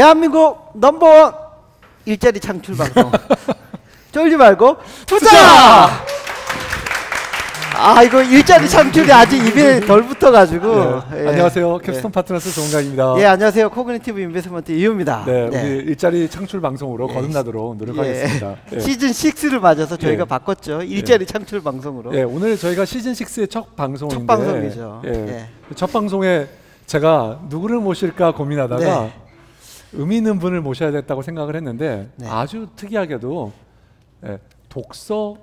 대한민국 넘버원 일자리 창출 방송. 쫄지 말고 투자! 아, 이거 일자리 창출이 아직 입에 덜 붙어가지고. 예. 안녕하세요. 캡스톤 파트너스 조은강입니다. 예, 안녕하세요. 코그니티브 인베스트먼트 이유입니다. 네, 우리 일자리 창출 방송으로 거듭나도록 노력하겠습니다. 시즌 6를 맞아서 저희가 바꿨죠. 일자리 창출 방송으로. 예, 오늘 저희가 시즌 6의 첫 방송인데 첫 방송이죠. 첫 방송에 제가 누구를 모실까 고민하다가 의미 있는 분을 모셔야 됐다고 생각을 했는데 아주 특이하게도 독서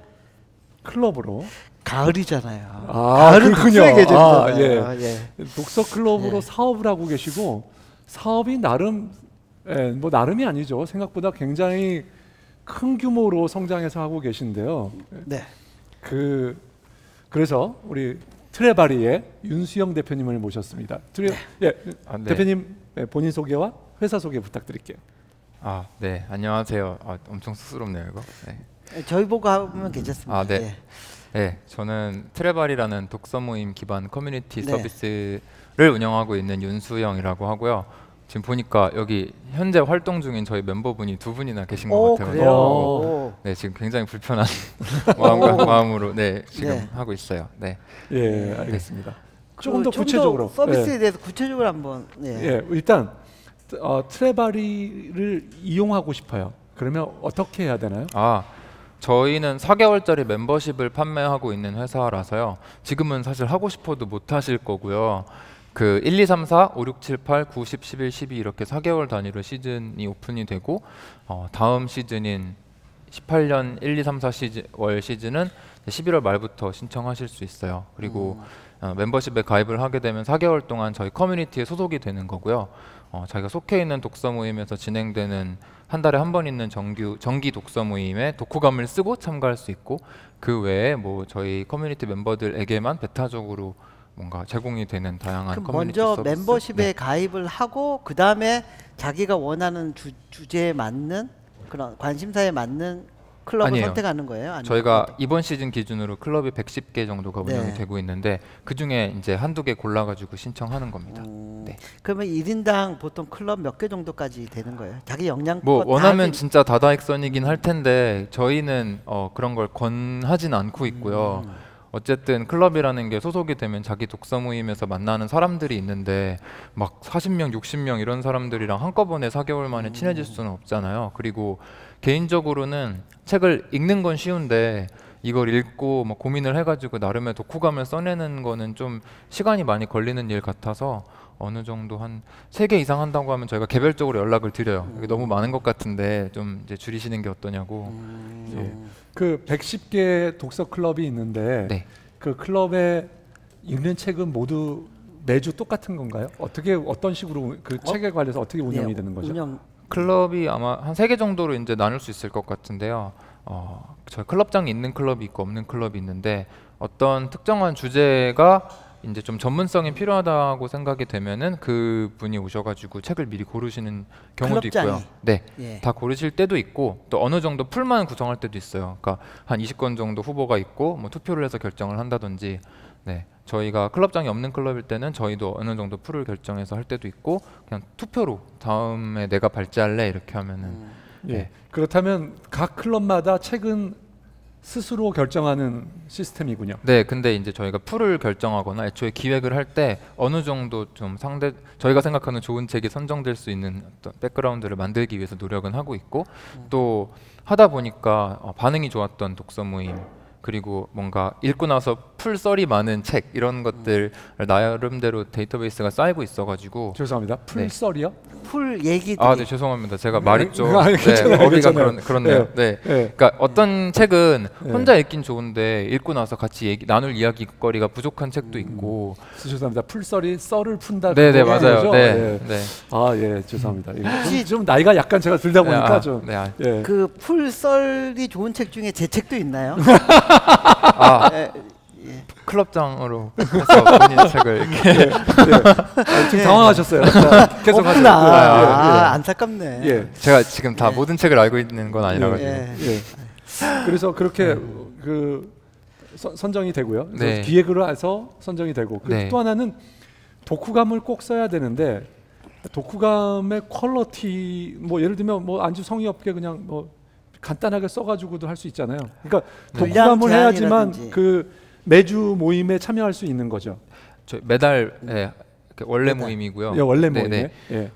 클럽으로 가을이잖아요. 가을은 독서의 계절이잖아요. 독서 클럽으로 사업을 하고 계시고 사업이 나름 뭐 나름이 아니죠. 생각보다 굉장히 큰 규모로 성장해서 하고 계신데요. 그래서 우리 트레바리의 윤수영 대표님을 모셨습니다. 대표님 본인 소개와 회사 소개 부탁드릴게요. 네, 안녕하세요. 엄청 쑥스럽네요, 이거. 저희 보고 하면 괜찮습니다. 네, 저는 트레바리라는 독서 모임 기반 커뮤니티 서비스를 운영하고 있는 윤수영이라고 하고요. 지금 보니까 여기 현재 활동 중인 저희 멤버분이 두 분이나 계신 것 같아요. 네, 지금 굉장히 불편한 마음으로 지금 하고 있어요. 예, 알겠습니다. 조금 더 구체적으로 서비스에 대해서 구체적으로 한번. 일단 트레바리를 이용하고 싶어요. 그러면 어떻게 해야 되나요? 저희는 4개월짜리 멤버십을 판매하고 있는 회사라서요. 지금은 사실 하고 싶어도 못 하실 거고요. 1, 2, 3, 4, 5, 6, 7, 8, 9, 10, 11, 12 이렇게 4개월 단위로 시즌이 오픈이 되고 다음 시즌인 18년 1, 2, 3, 4 월 시즌은 11월 말부터 신청하실 수 있어요. 그리고 멤버십에 가입을 하게 되면 4개월 동안 저희 커뮤니티에 소속이 되는 거고요. 자기가 속해 있는 독서 모임에서 진행되는 한 달에 한 번 있는 정기 독서 모임에 독후감을 쓰고 참가할 수 있고 그 외에 뭐 저희 커뮤니티 멤버들에게만 베타적으로 뭔가 제공이 되는 다양한 커뮤니티 먼저 서비스. 멤버십에 가입을 하고 그 다음에 자기가 원하는 주제에 맞는 그런 관심사에 맞는 클럽을 선택하는 거예요? 아니면 저희가 이번 시즌 기준으로 클럽이 110개 정도가 운영이 되고 있는데 그 중에 이제 한두 개 골라가지고 신청하는 겁니다. 그러면 1인당 보통 클럽 몇 개 정도까지 되는 거예요? 자기 역량껏 뭐 원하면 진짜 다다익선이긴 할 텐데 저희는 그런 걸 권하진 않고 있고요. 어쨌든 클럽이라는 게 소속이 되면 자기 독서 모임에서 만나는 사람들이 있는데 막 40명, 60명 이런 사람들이랑 한꺼번에 4개월 만에 친해질 수는 없잖아요. 그리고 개인적으로는 책을 읽는 건 쉬운데 이걸 읽고 뭐 고민을 해가지고 나름의 독후감을 써내는 거는 좀 시간이 많이 걸리는 일 같아서 어느 정도 한 3개 이상 한다고 하면 저희가 개별적으로 연락을 드려요. 이게 너무 많은 것 같은데 좀 이제 줄이시는 게 어떠냐고. 그 110개 독서 클럽이 있는데 그 클럽에 읽는 책은 모두 매주 똑같은 건가요? 어떤 식으로 그 책에 관해서 어떻게 운영이 되는 거죠? 클럽이 아마 한 3개 정도로 이제 나눌 수 있을 것 같은데요. 저희 클럽장이 있는 클럽이 있고 없는 클럽이 있는데 어떤 특정한 주제가 이제 좀 전문성이 필요하다고 생각이 되면은 그 분이 오셔가지고 책을 미리 고르시는 경우도 있고요. 다 고르실 때도 있고 또 어느 정도 풀만 구성할 때도 있어요. 그러니까 한 20건 정도 후보가 있고 뭐 투표를 해서 결정을 한다든지. 저희가 클럽장이 없는 클럽일 때는 저희도 어느 정도 풀을 결정해서 할 때도 있고 그냥 투표로 다음에 내가 발제할래 이렇게 하면은. 그렇다면 각 클럽마다 책은 스스로 결정하는 시스템이군요. 근데 이제 저희가 풀을 결정하거나 애초에 기획을 할 때 어느 정도 좀 저희가 생각하는 좋은 책이 선정될 수 있는 어떤 백그라운드를 만들기 위해서 노력은 하고 있고 또 하다 보니까 반응이 좋았던 독서 모임 그리고 뭔가 읽고 나서 풀썰이 많은 책 이런 것들 나름대로 데이터베이스가 쌓이고 있어가지고. 죄송합니다. 풀썰이요? 풀 얘기들이. 네, 죄송합니다. 제가 말이 좀 어휘가 그렇네요. 그러니까 어떤 책은 혼자 읽긴 좋은데 읽고 나서 같이 나눌 이야기거리가 부족한 책도 있고. 죄송합니다. 풀썰이 썰을 푼다. 맞아요. 죄송합니다. 좀 나이가 약간 제가 들다 보니까 좀. 그 풀썰이 좋은 책 중에 제 책도 있나요? 클럽장으로 해서 본인 책을 이렇게 지금 당황하셨어요. 계속 없구나. 안타깝네. 제가 지금 다 모든 책을 알고 있는 건 아니라 가지고. 그래서 그렇게 선정이 되고요. 기획으로 해서 선정이 되고 또 하나는 독후감을 꼭 써야 되는데 독후감의 퀄리티 뭐 예를 들면 뭐 안주 성의 없게 그냥 뭐 간단하게 써가지고도 할 수 있잖아요. 그러니까 독후감을 해야지만 그 매주 모임에 참여할 수 있는 거죠. 저 매달 원래 모임이고요. 예, 원래 모임에. 예.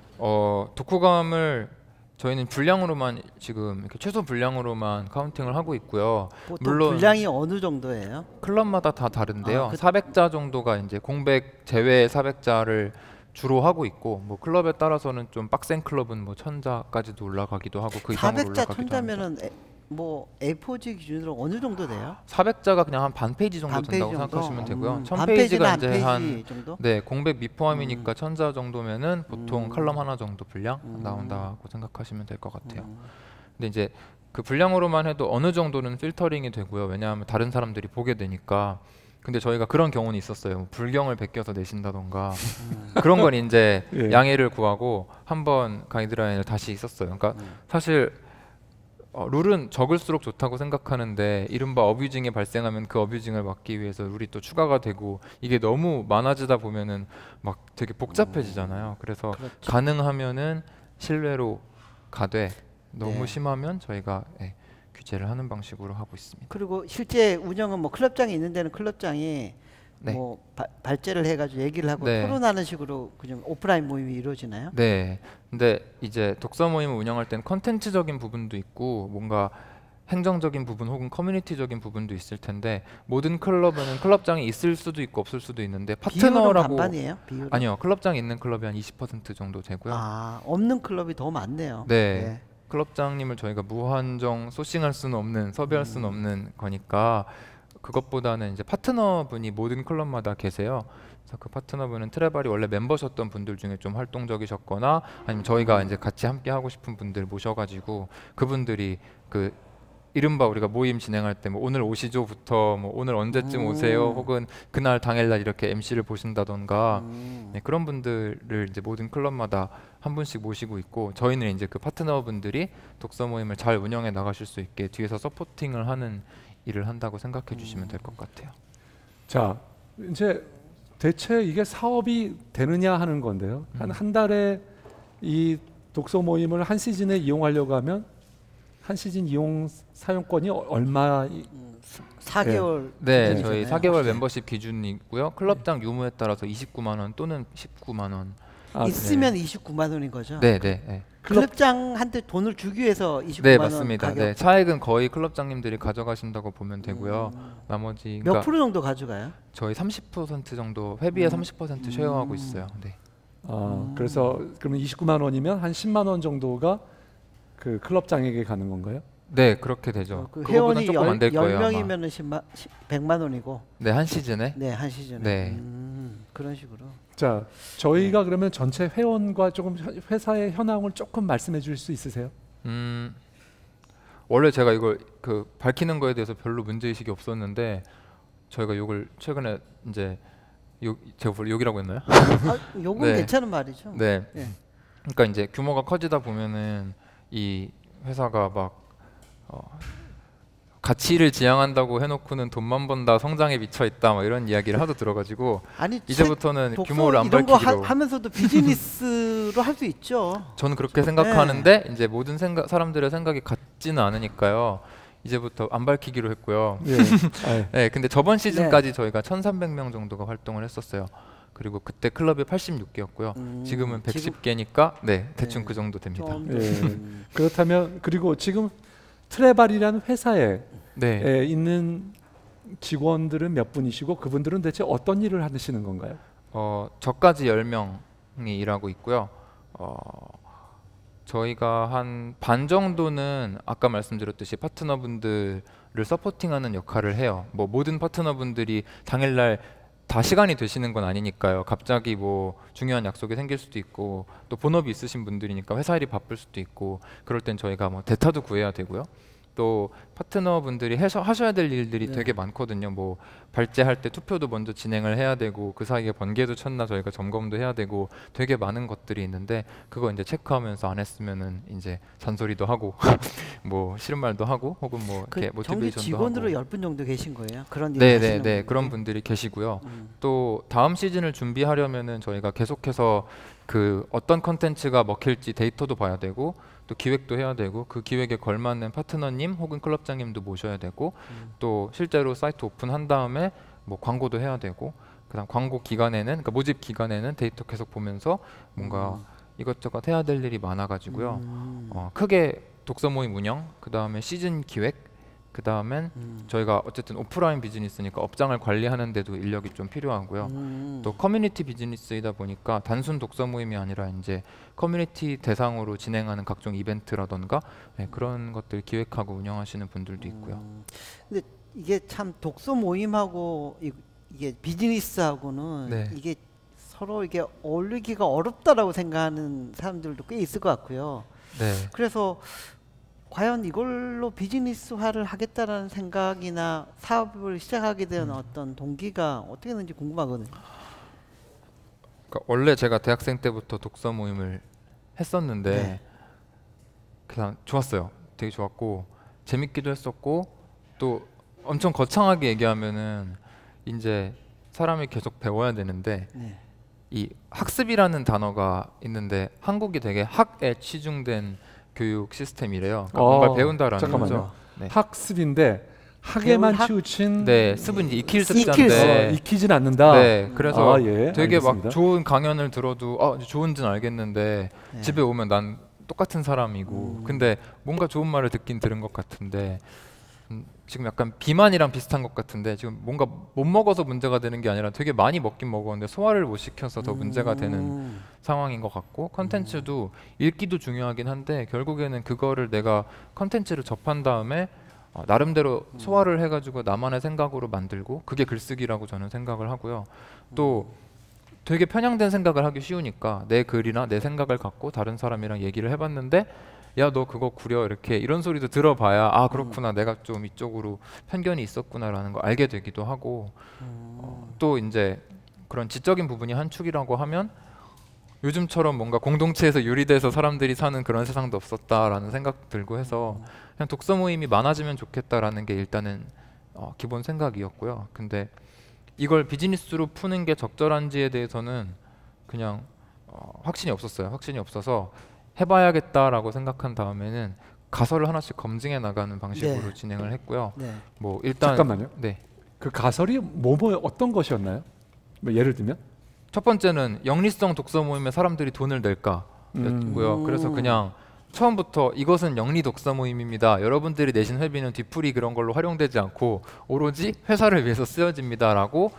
독후감을 저희는 분량으로만 지금 이렇게 최소 분량으로만 카운팅을 하고 있고요. 물론 분량이 어느 정도예요? 클럽마다 다 다른데요. 400자 정도가 이제 공백 제외 400자를 주로 하고 있고 뭐 클럽에 따라서는 좀 빡센 클럽은 뭐 1000자까지도 올라가기도 하고 그 이상으로 400자 올라가기도 천자면은 뭐 A4지 기준으로 어느 정도 돼요? 400자가 그냥 한 반 페이지 정도 된다고 생각하시면 되고요. 1000페이지가 이제 한 공백 미포함이니까 1000자 정도면은 보통 칼럼 하나 정도 분량 나온다고 생각하시면 될 것 같아요. 근데 이제 그 분량으로만 해도 어느 정도는 필터링이 되고요. 왜냐하면 다른 사람들이 보게 되니까. 근데 저희가 그런 경우는 있었어요. 불경을 베껴서 내신다던가 그런 건 이제 양해를 구하고 한번 가이드라인을 다시 썼어요. 그러니까 사실 룰은 적을수록 좋다고 생각하는데 이른바 어뷰징이 발생하면 그 어뷰징을 막기 위해서 룰이 또 추가가 되고 이게 너무 많아지다 보면은 막 되게 복잡해지잖아요. 그래서 그렇죠. 가능하면은 실외로 가되 너무 심하면 저희가 규제를 하는 방식으로 하고 있습니다. 그리고 실제 운영은 뭐 클럽장이 있는 데는 클럽장이 뭐 발제를 해가지고 얘기를 하고 토론하는 식으로 그냥 오프라인 모임이 이루어지나요? 네. 근데 이제 독서 모임을 운영할 때는 컨텐츠적인 부분도 있고 뭔가 행정적인 부분 혹은 커뮤니티적인 부분도 있을 텐데 모든 클럽에는 클럽장이 있을 수도 있고 없을 수도 있는데 파트너라고 반반이에요? 비율은? 아니요. 클럽장이 있는 클럽이 한 20% 정도 되고요. 없는 클럽이 더 많네요. 네. 클럽장님을 저희가 무한정 소싱할 수는 없는 섭외할 수는 없는 거니까 그것보다는 이제 파트너분이 모든 클럽마다 계세요. 그래서 그 파트너분은 트레발이 원래 멤버셨던 분들 중에 좀 활동적이셨거나 아니면 저희가 이제 같이 함께 하고 싶은 분들 모셔가지고 그분들이 그 이른바 우리가 모임 진행할 때 뭐 오늘 오시죠부터 뭐 오늘 언제쯤 오세요 혹은 그날 당일날 이렇게 MC를 보신다던가 그런 분들을 이제 모든 클럽마다 한 분씩 모시고 있고 저희는 이제 그 파트너분들이 독서 모임을 잘 운영해 나가실 수 있게 뒤에서 서포팅을 하는 일을 한다고 생각해 주시면 될 것 같아요. 자, 이제 대체 이게 사업이 되느냐 하는 건데요. 한 달에 이 독서 모임을 한 시즌에 이용하려고 하면 한 시즌 이용 사용권이 얼마? 4개월. 네, 저희 4개월 멤버십 기준이고요. 클럽장 유무에 따라서 29만 원 또는 19만 원. 있으면 29만 원인 거죠? 네, 네. 클럽장한테 돈을 주기 위해서 29만 네, 원 맞습니다. 가격? 네, 차액은 거의 클럽장님들이 가져가신다고 보면 되고요. 나머지 몇 프로 정도 가져가요? 저희 30% 정도 회비의 30% 쉐어하고 있어요. 네. 그래서 그러면 29만 원이면 한 10만 원 정도가 그 클럽장에게 가는 건가요? 네, 그렇게 되죠. 그 회원이 10명이면 100만 원이고. 네, 한 시즌에? 네, 한 시즌에. 네. 그런 식으로. 자, 저희가 그러면 전체 회원과 조금 회사의 현황을 조금 말씀해 줄 수 있으세요? 원래 제가 이걸 그 밝히는 거에 대해서 별로 문제 의식이 없었는데 저희가 욕을 최근에 이제 제가 욕이라고 했나요? 욕은 괜찮은 말이죠. 네. 그러니까 이제 규모가 커지다 보면은 이 회사가 막 가치를 지향한다고 해놓고는 돈만 번다 성장에 미쳐 있다 막 이런 이야기를 하도 들어가지고 이제부터는 규모를 안 밝히기로 이런 거 하면서도 비즈니스로 할 수 있죠. 저는 그렇게 생각하는데 이제 모든 사람들의 생각이 같지는 않으니까요. 이제부터 안 밝히기로 했고요. 네, 근데 저번 시즌까지 저희가 1,300명 정도가 활동을 했었어요. 그리고 그때 클럽이 86개였고요. 지금은 110개니까 대충 그 정도 됩니다. 그렇다면 그리고 지금 트레발이라는 회사에 있는 직원들은 몇 분이시고 그분들은 대체 어떤 일을 하시는 건가요? 저까지 10명이 일하고 있고요. 저희가 한 반 정도는 아까 말씀드렸듯이 파트너분들을 서포팅하는 역할을 해요. 뭐 모든 파트너분들이 당일날 다 시간이 되시는 건 아니니까요. 갑자기 뭐 중요한 약속이 생길 수도 있고 또 본업이 있으신 분들이니까 회사 일이 바쁠 수도 있고 그럴 땐 저희가 뭐 대타도 구해야 되고요. 또 파트너분들이 하셔야 될 일들이 되게 많거든요. 뭐 발제할 때 투표도 먼저 진행을 해야 되고 그 사이에 번개도 쳤나 저희가 점검도 해야 되고 되게 많은 것들이 있는데 그거 이제 체크하면서 안 했으면은 이제 잔소리도 하고 뭐 싫은 말도 하고 혹은 뭐 이렇게 모티베이션도 정규 직원으로 10분 정도 계신 거예요? 그런 일을 하시는 분들이? 그런 분들이 계시고요. 또 다음 시즌을 준비하려면은 저희가 계속해서 그 어떤 컨텐츠가 먹힐지 데이터도 봐야 되고 또 기획도 해야 되고 그 기획에 걸맞는 파트너님 혹은 클럽장님도 모셔야 되고 또 실제로 사이트 오픈한 다음에 뭐 광고도 해야 되고 그다음 광고 기간에는 그러니까 모집 기간에는 데이터 계속 보면서 뭔가 이것저것 해야 될 일이 많아가지고요. 크게 독서 모임 운영, 그다음에 시즌 기획, 그다음엔 저희가 어쨌든 오프라인 비즈니스니까 업장을 관리하는 데도 인력이 좀 필요하고요. 또 커뮤니티 비즈니스이다 보니까 단순 독서 모임이 아니라 이제 커뮤니티 대상으로 진행하는 각종 이벤트라던가 네, 그런 것들 기획하고 운영하시는 분들도 있고요. 근데 이게 참 독서 모임하고 이게 비즈니스하고는 네. 이게 서로 이게 어울리기가 어렵다라고 생각하는 사람들도 꽤 있을 것 같고요. 네. 그래서 과연 이걸로 비즈니스화를 하겠다라는 생각이나 사업을 시작하게 된 어떤 동기가 어떻게 되는지 궁금하거든요. 그러니까 원래 제가 대학생 때부터 독서 모임을 했었는데 네. 그냥 좋았어요. 되게 좋았고 재밌기도 했었고 또 엄청 거창하게 얘기하면은 이제 사람이 계속 배워야 되는데 네. 이 학습이라는 단어가 있는데 한국이 되게 학에 치중된 교육 시스템이래요. 그러니까 뭔가 배운다라는 잠깐만요. 거죠. 네. 학습인데 학에만 학? 치우친 네, 습은 이제 익힐 익힐 습자인데 익히진 않는다. 네, 그래서 예, 되게 알겠습니다. 막 좋은 강연을 들어도 좋은지는 알겠는데 네. 집에 오면 난 똑같은 사람이고 근데 뭔가 좋은 말을 듣긴 들은 것 같은데 지금 약간 비만이랑 비슷한 것 같은데 지금 뭔가 못 먹어서 문제가 되는 게 아니라 되게 많이 먹긴 먹었는데 소화를 못 시켜서 더 문제가 되는 상황인 것 같고 컨텐츠도 읽기도 중요하긴 한데 결국에는 그거를 내가 컨텐츠를 접한 다음에 나름대로 소화를 해가지고 나만의 생각으로 만들고 그게 글쓰기라고 저는 생각을 하고요. 또 되게 편향된 생각을 하기 쉬우니까 내 글이나 내 생각을 갖고 다른 사람이랑 얘기를 해봤는데 야 너 그거 구려 이렇게 이런 소리도 들어봐야 아 그렇구나 내가 좀 이쪽으로 편견이 있었구나라는 걸 알게 되기도 하고 또 이제 그런 지적인 부분이 한 축이라고 하면 요즘처럼 뭔가 공동체에서 유리돼서 사람들이 사는 그런 세상도 없었다라는 생각 들고 해서 그냥 독서 모임이 많아지면 좋겠다라는 게 일단은 기본 생각이었고요. 근데 이걸 비즈니스로 푸는 게 적절한지에 대해서는 그냥 확신이 없었어요. 확신이 없어서 해봐야겠다라고 생각한 다음에는 가설을 하나씩 검증해 나가는 방식으로 네. 진행을 했고요. 네. 뭐 일단 잠깐만요. 네. 그 가설이 뭐 어떤 것이었나요? 뭐 예를 들면 첫 번째는 영리성 독서 모임에 사람들이 돈을 낼까였고요. 그래서 그냥 처음부터 이것은 영리 독서 모임입니다. 여러분들이 내신 회비는 뒤풀이 그런 걸로 활용되지 않고 오로지 회사를 위해서 쓰여집니다라고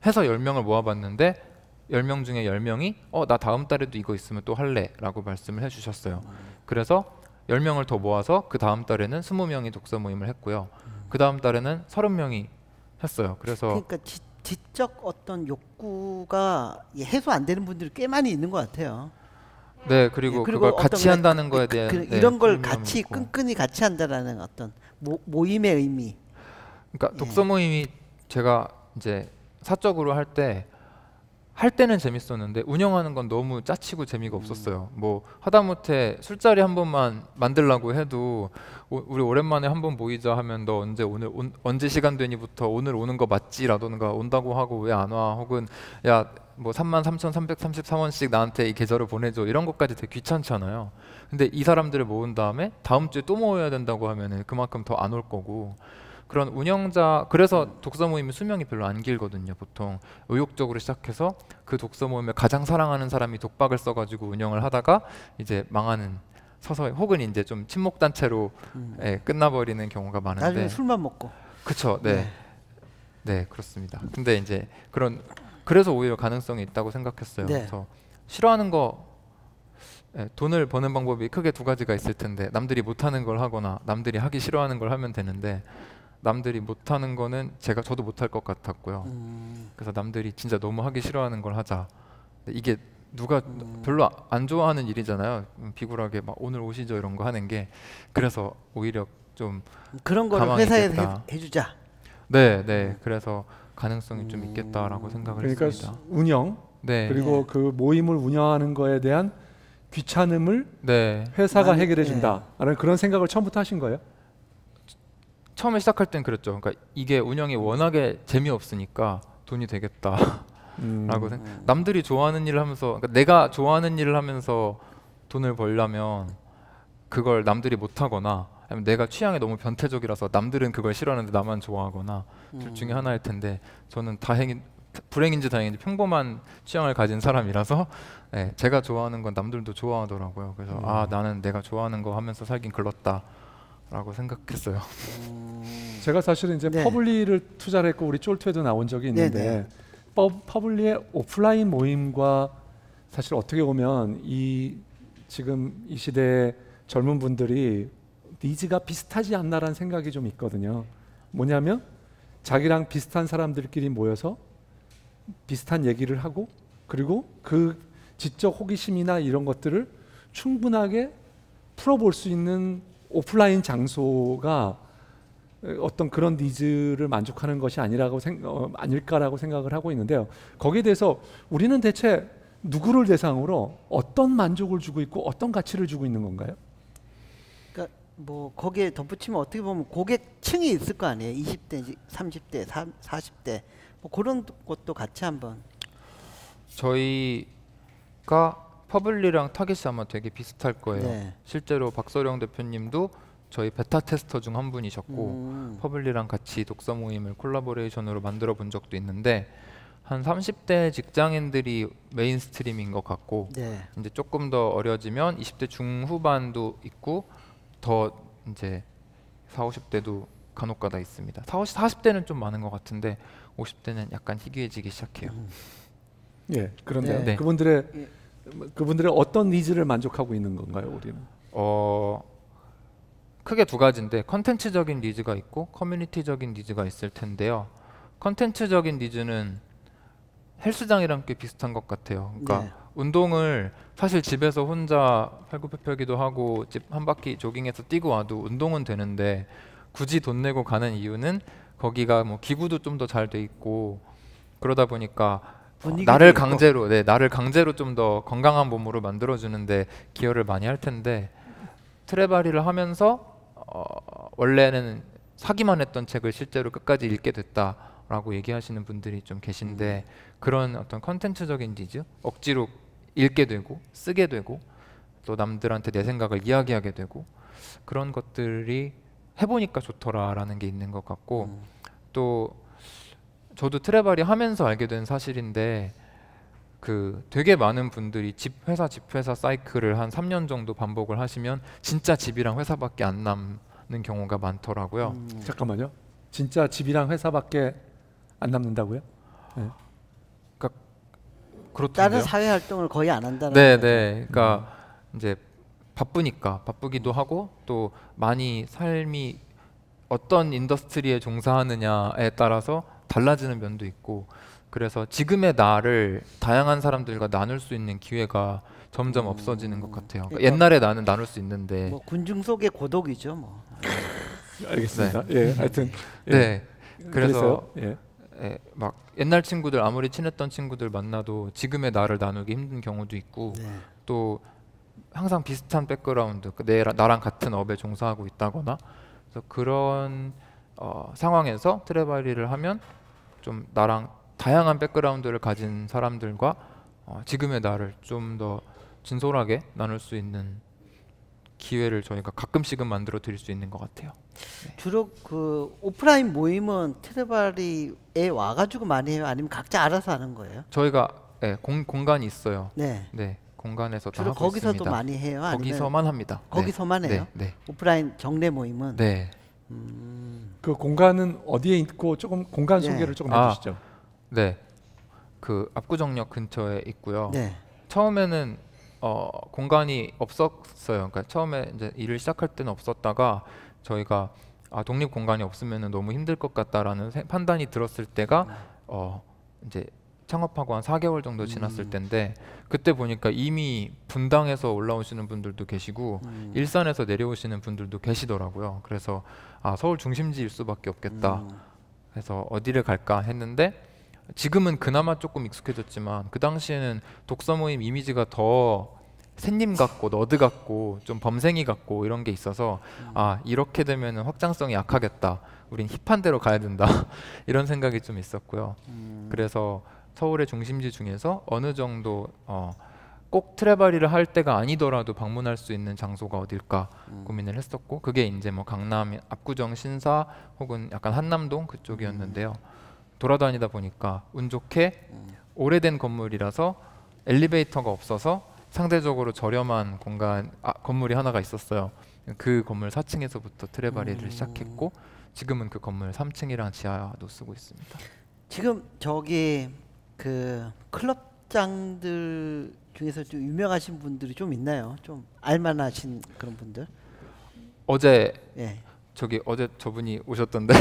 해서 10명을 모아봤는데 10명 중에 10명이 나 다음 달에도 이거 있으면 또 할래 라고 말씀을 해주셨어요. 그래서 10명을 더 모아서 그 다음 달에는 20명이 독서 모임을 했고요. 그 다음 달에는 30명이 했어요. 그래서 그러니까 지적 어떤 욕구가 해소 안 되는 분들이 꽤 많이 있는 것 같아요. 네, 그리고 그리고 그걸 같이 어떤 한다는 거에 대한 네, 이런 걸 설명을 같이 있고. 끈끈이 같이 한다라는 어떤 모임의 의미. 그러니까 독서 모임이 제가 이제 사적으로 할 때는 재밌었는데 운영하는 건 너무 짜치고 재미가 없었어요. 뭐 하다못해 술자리 한 번만 만들려고 해도 우리 오랜만에 한 번 모이자 하면 너 언제 시간 되니부터 오늘 오는 거 맞지라던가 온다고 하고 왜 안 와? 혹은 야 뭐 33,333원씩 나한테 이 계좌로 보내줘 이런 것까지 되게 귀찮잖아요. 근데 이 사람들을 모은 다음에 다음 주에 또 모여야 된다고 하면은 그만큼 더 안 올 거고 그런 운영자 그래서 독서 모임의 수명이 별로 안 길거든요. 보통 의욕적으로 시작해서 그 독서 모임을 가장 사랑하는 사람이 독박을 써가지고 운영을 하다가 이제 망하는 서서히 혹은 이제 좀 친목 단체로 끝나버리는 경우가 많은데 나중에 술만 먹고. 그렇죠. 네. 네 그렇습니다. 근데 이제 그래서 오히려 가능성이 있다고 생각했어요. 네. 그래서 싫어하는 거 돈을 버는 방법이 크게 두 가지가 있을 텐데 남들이 못하는 걸 하거나 남들이 하기 싫어하는 걸 하면 되는데 남들이 못하는 거는 저도 못할 것 같았고요. 그래서 남들이 진짜 너무 하기 싫어하는 걸 하자. 이게 누가 별로 안 좋아하는 일이잖아요. 비굴하게 막 오늘 오시죠 이런 거 하는 게 그래서 오히려 좀 그런 거를 가망이 회사에 있겠다. 해주자. 네. 그래서 가능성이 좀 있겠다라고 생각을 그러니까 했습니다. 운영 네. 그리고 그 모임을 운영하는 거에 대한 귀찮음을 네. 회사가 많이, 해결해 준다라는 그런 생각을 처음부터 하신 거예요? 처음에 시작할 땐 그랬죠. 그러니까 이게 운영이 워낙에 재미없으니까 돈이 되겠다. 남들이 좋아하는 일을 하면서 그러니까 내가 좋아하는 일을 하면서 돈을 벌려면 그걸 남들이 못하거나 아니면 내가 취향이 너무 변태적이라서 남들은 그걸 싫어하는데 나만 좋아하거나 둘 중에 하나일 텐데 저는 불행인지 다행인지 평범한 취향을 가진 사람이라서 네, 제가 좋아하는 건 남들도 좋아하더라고요. 그래서 아 나는 내가 좋아하는 거 하면서 살긴 글렀다라고 생각했어요. 제가 사실은 이제 퍼블리를 투자를 했고 우리 쫄투에도 나온 적이 있는데 퍼블리의 오프라인 모임과 사실 어떻게 보면 지금 이 시대의 젊은 분들이 니즈가 비슷하지 않나라는 생각이 좀 있거든요. 뭐냐면 자기랑 비슷한 사람들끼리 모여서 비슷한 얘기를 하고 그리고 그 지적 호기심이나 이런 것들을 충분하게 풀어볼 수 있는 오프라인 장소가 어떤 그런 니즈를 만족하는 것이 아닐까라고 생각을 하고 있는데요. 거기에 대해서 우리는 대체 누구를 대상으로 어떤 만족을 주고 있고 어떤 가치를 주고 있는 건가요? 그러니까 뭐 거기에 덧붙이면 어떻게 보면 고객층이 있을 거 아니에요. 20대, 30대, 40대 뭐 그런 것도 같이 한번. 저희가 퍼블리랑 타겟이 아마 되게 비슷할 거예요. 실제로 박서령 대표님도 저희 베타 테스터 중 한 분이셨고 퍼블리랑 같이 독서 모임을 콜라보레이션으로 만들어 본 적도 있는데 한 30대 직장인들이 메인스트림인 것 같고 이제 조금 더 어려지면 20대 중후반도 있고 더 이제 40, 50대도 간혹가다 있습니다. 40대는 좀 많은 것 같은데 50대는 약간 희귀해지기 시작해요. 예, 그런데 그분들의 어떤 니즈를 만족하고 있는 건가요, 우리는? 크게 두 가지인데 컨텐츠적인 니즈가 있고 커뮤니티적인 니즈가 있을 텐데요. 컨텐츠적인 니즈는 헬스장이랑 꽤 비슷한 것 같아요. 그러니까 운동을 사실 집에서 혼자 팔굽혀펴기도 하고 집 한 바퀴 조깅해서 뛰고 와도 운동은 되는데 굳이 돈 내고 가는 이유는 거기가 뭐 기구도 좀 더 잘 돼 있고 그러다 보니까 나를 강제로 좀 더 건강한 몸으로 만들어주는데 기여를 많이 할 텐데 트레바리를 하면서 원래는 사기만 했던 책을 실제로 끝까지 읽게 됐다라고 얘기하시는 분들이 좀 계신데 그런 어떤 컨텐츠적인 니즈, 억지로 읽게 되고 쓰게 되고 또 남들한테 내 생각을 이야기하게 되고 그런 것들이 해보니까 좋더라라는 게 있는 것 같고 또 저도 트레바리 하면서 알게 된 사실인데 그 되게 많은 분들이 집 회사 사이클을 한 3년 정도 반복을 하시면 진짜 집이랑 회사밖에 안 남는 경우가 많더라고요. 잠깐만요. 진짜 집이랑 회사밖에 안 남는다고요? 네. 그러니까 그렇던데요. 다른 사회 활동을 거의 안 한다는 거죠. 네. 그러니까 이제 바쁘기도 하고 또 많이 삶이 어떤 인더스트리에 종사하느냐에 따라서 달라지는 면도 있고 그래서 지금의 나를 다양한 사람들과 나눌 수 있는 기회가 점점 없어지는 것 같아요. 그러니까 옛날에 나는 나눌 수 있는데 뭐 군중 속의 고독이죠, 뭐. 알겠습니다. 예, 하여튼 그래서 막 옛날 친구들 아무리 친했던 친구들 만나도 지금의 나를 나누기 힘든 경우도 있고 또 항상 비슷한 백그라운드, 나랑 같은 업에 종사하고 있다거나 그래서 그런 상황에서 트레바리를 하면 좀 나랑 다양한 백그라운드를 가진 사람들과 지금의 나를 좀 더 진솔하게 나눌 수 있는 기회를 저희가 가끔씩은 만들어 드릴 수 있는 것 같아요. 주로 그 오프라인 모임은 트레바리에 와가지고 많이 해요? 아니면 각자 알아서 하는 거예요? 저희가 공간이 있어요. 네. 공간에서 다 주로 하고 거기서도 있습니다. 많이 해요? 거기서만 합니다. 거기서만 해요? 오프라인 정례 모임은? 그 공간은 어디에 있고 조금 공간 소개를 조금 해주시죠. 그 압구정역 근처에 있고요. 처음에는 공간이 없었어요. 그러니까 처음에 이제 일을 시작할 때는 없었다가 저희가 독립 공간이 없으면 너무 힘들 것 같다라는 판단이 들었을 때가 이제 창업하고 한 4개월 정도 지났을 때인데 그때 보니까 이미 분당에서 올라오시는 분들도 계시고 일산에서 내려오시는 분들도 계시더라고요. 그래서 서울 중심지일 수밖에 없겠다. 그래서 어디를 갈까 했는데 지금은 그나마 조금 익숙해졌지만 그 당시에는 독서 모임 이미지가 더 샌님 같고 너드 같고 좀 범생이 같고 이런 게 있어서 이렇게 되면 확장성이 약하겠다. 우린 힙한 데로 가야 된다. 이런 생각이 좀 있었고요. 그래서 서울의 중심지 중에서 어느 정도 꼭 트레바리를 할 때가 아니더라도 방문할 수 있는 장소가 어딜까 고민을 했었고, 그게 이제 뭐 강남, 압구정, 신사 혹은 약간 한남동 그쪽이었는데요. 돌아다니다 보니까 운 좋게 오래된 건물이라서 엘리베이터가 없어서 상대적으로 저렴한 건물이 하나가 있었어요. 그 건물 4층에서부터 트레바리를 시작했고, 지금은 그 건물 3층이랑 지하도 쓰고 있습니다. 지금 저기 그 클럽장들 중에서 좀 유명하신 분들이 좀 있나요? 좀 알만하신 그런 분들? 어제 예. 어제 저분이 오셨던데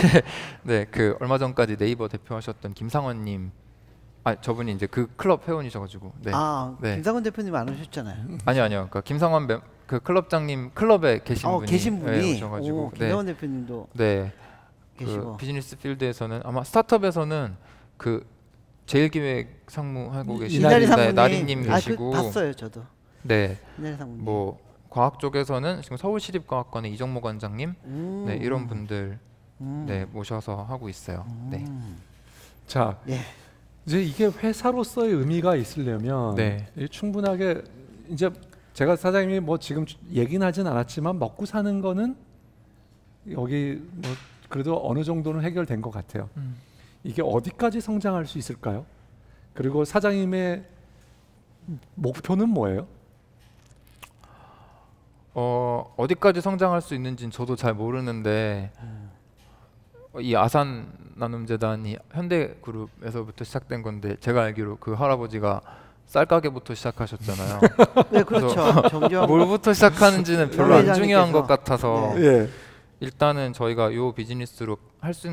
네, 그 얼마 전까지 네이버 대표하셨던 김상원님, 저분이 이제 그 클럽 회원이셔가지고. 네. 네. 김상원 대표님 안 오셨잖아요. 아니요. 그러니까 김상원 그 클럽장님 클럽에 계신 분이 네, 오셔가지고. 김상원 대표님도 네. 계시고. 그 비즈니스 필드에서는 아마 스타트업에서는 그 제일기획 상무하고 계신 이나리 상무님, 나리님 계시고. 봤어요, 저도. 네. 이나리 상무님. 뭐 과학 쪽에서는 지금 서울시립과학관의 이정모 관장님, 네, 이런 분들 네, 모셔서 하고 있어요. 네. 자, 예. 이제 이게 회사로서의 의미가 있으려면 네. 충분하게 이제 제가 사장님이 뭐 지금 얘기는 하진 않았지만 먹고 사는 거는 여기 뭐 그래도 어느 정도는 해결된 것 같아요. 이게 어디까지 성장할 수 있을까요? 그리고 사장님의 목표는 뭐예요? 어디까지 성장할 수 있는지는 저도 잘 모르는데 이 아산 나눔재단이 현대그룹에서부터 시작된 건데, 제가 알기로 그 할아버지가 쌀가게부터 시작하셨잖아요. 네, 그렇죠. 점점 뭘부터 시작하는지는 별로 안 중요한 것 같아서. 예. 일단은 저희가 이 비즈니스로 갈 수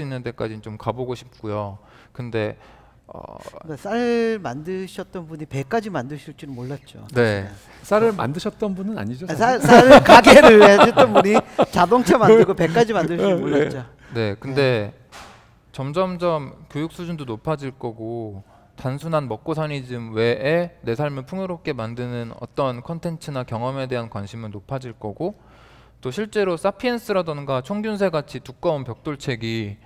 있는 데까지는 좀 가보고 싶고요. 근데 쌀 만드셨던 분이 배까지 만드실 줄은 몰랐죠. 네. 쌀을 만드셨던 분은 아니죠? 쌀 가게를 해줬던 분이 자동차 만들고 배까지 만드실 줄 몰랐죠. 네, 근데 점점점 교육 수준도 높아질 거고, 단순한 먹고 사니즘 외에 내 삶을 풍요롭게 만드는 어떤 컨텐츠나 경험에 대한 관심은 높아질 거고, 또 실제로 사피엔스라던가 총균세 같이 두꺼운 벽돌책이